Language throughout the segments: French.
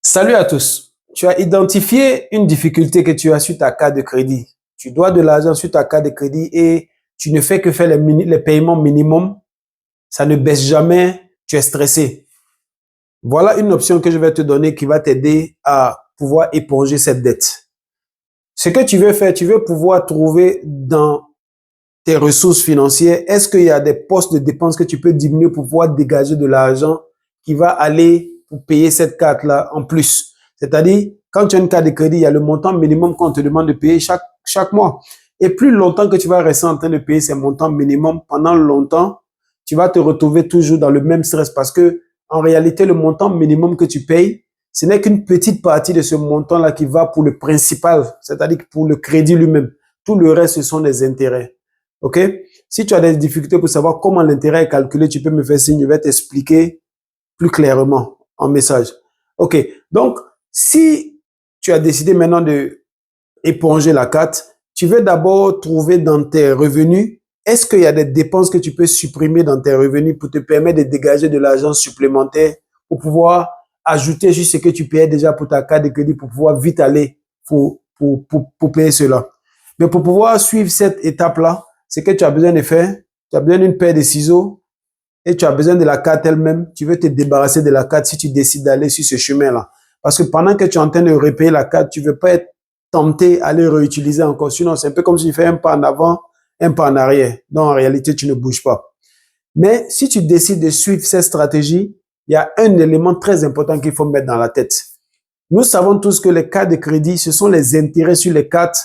Salut à tous. Tu as identifié une difficulté que tu as sur ta carte de crédit. Tu dois de l'argent sur ta carte de crédit et tu ne fais que faire les paiements minimum. Ça ne baisse jamais. Tu es stressé. Voilà une option que je vais te donner qui va t'aider à pouvoir éponger cette dette. Ce que tu veux faire, tu veux pouvoir trouver dans tes ressources financières, est-ce qu'il y a des postes de dépenses que tu peux diminuer pour pouvoir dégager de l'argent qui va aller pour payer cette carte-là en plus? C'est-à-dire, quand tu as une carte de crédit, il y a le montant minimum qu'on te demande de payer chaque mois. Et plus longtemps que tu vas rester en train de payer ces montants minimum, pendant longtemps, tu vas te retrouver toujours dans le même stress parce que, en réalité, le montant minimum que tu payes, ce n'est qu'une petite partie de ce montant-là qui va pour le principal, c'est-à-dire pour le crédit lui-même. Tout le reste, ce sont des intérêts. OK? Si tu as des difficultés pour savoir comment l'intérêt est calculé, tu peux me faire signe, je vais t'expliquer plus clairement en message. OK. Donc, si tu as décidé maintenant de éponger la carte, tu veux d'abord trouver dans tes revenus, est-ce qu'il y a des dépenses que tu peux supprimer dans tes revenus pour te permettre de dégager de l'argent supplémentaire pour pouvoir ajouter juste ce que tu payais déjà pour ta carte de crédit pour pouvoir vite aller pour payer cela. Mais pour pouvoir suivre cette étape-là, c'est que tu as besoin de faire, tu as besoin d'une paire de ciseaux et tu as besoin de la carte elle-même. Tu veux te débarrasser de la carte si tu décides d'aller sur ce chemin-là. Parce que pendant que tu es en train de repayer la carte, tu ne veux pas être tenté à les réutiliser encore. Sinon, c'est un peu comme si tu fais un pas en avant, un pas en arrière. Donc, en réalité, tu ne bouges pas. Mais si tu décides de suivre cette stratégie, il y a un élément très important qu'il faut mettre dans la tête. Nous savons tous que les cartes de crédit, ce sont les intérêts sur les cartes,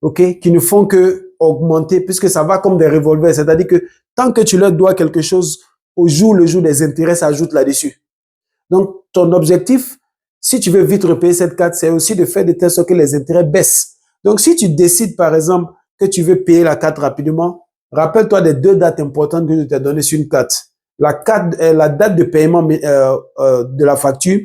OK, qui ne font que augmenter puisque ça va comme des revolvers. C'est-à-dire que tant que tu leur dois quelque chose, au jour le jour, des intérêts s'ajoutent là-dessus. Donc, ton objectif, si tu veux vite repayer cette carte, c'est aussi de faire de telle sorte que les intérêts baissent. Donc, si tu décides, par exemple, que tu veux payer la carte rapidement, rappelle-toi des deux dates importantes que je t'ai données sur une carte. La date de paiement de la facture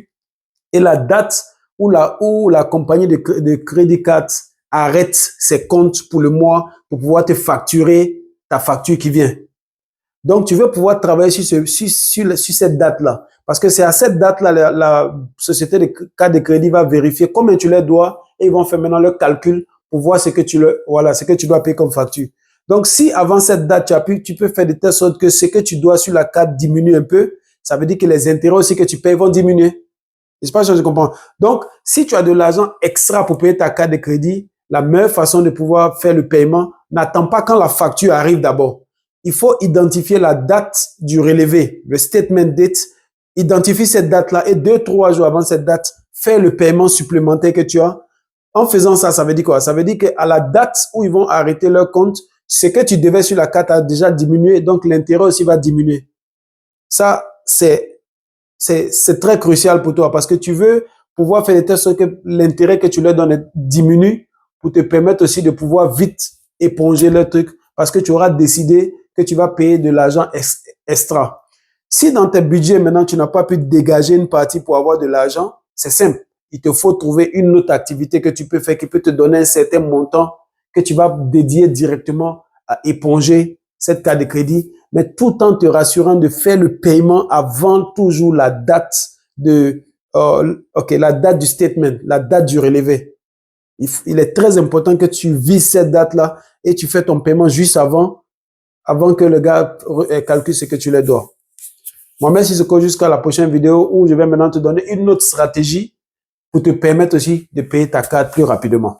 et la date où la compagnie de crédit card arrête ses comptes pour le mois pour pouvoir te facturer ta facture qui vient. Donc, tu veux pouvoir travailler sur cette date-là. Parce que c'est à cette date-là, la société de carte de crédit va vérifier combien tu leur dois et ils vont faire maintenant leur calcul pour voir ce que tu dois payer comme facture. Donc, si avant cette date, tu peux faire de telle sorte que ce que tu dois sur la carte diminue un peu, ça veut dire que les intérêts aussi que tu payes vont diminuer. Je sais pas si je comprends. Donc, si tu as de l'argent extra pour payer ta carte de crédit, la meilleure façon de pouvoir faire le paiement, n'attends pas quand la facture arrive d'abord. Il faut identifier la date du relevé, le statement date. Identifie cette date-là et 2-3 jours avant cette date, fais le paiement supplémentaire que tu as. En faisant ça, ça veut dire quoi? Ça veut dire qu'à la date où ils vont arrêter leur compte, ce que tu devais sur la carte a déjà diminué, donc l'intérêt aussi va diminuer. Ça, c'est très crucial pour toi parce que tu veux pouvoir faire de telle sorte que l'intérêt que tu leur donnes diminue pour te permettre aussi de pouvoir vite éponger le truc parce que tu auras décidé que tu vas payer de l'argent extra. Si dans tes budgets, maintenant, tu n'as pas pu dégager une partie pour avoir de l'argent, c'est simple. Il te faut trouver une autre activité que tu peux faire qui peut te donner un certain montant que tu vas dédier directement à éponger cette carte de crédit, mais tout en te rassurant de faire le paiement avant toujours la date la date du statement, la date du relevé. Il est très important que tu vises cette date-là et tu fais ton paiement juste avant que le gars calcule ce que tu lui dois. Moi, merci jusqu'à la prochaine vidéo où je vais maintenant te donner une autre stratégie pour te permettre aussi de payer ta carte plus rapidement.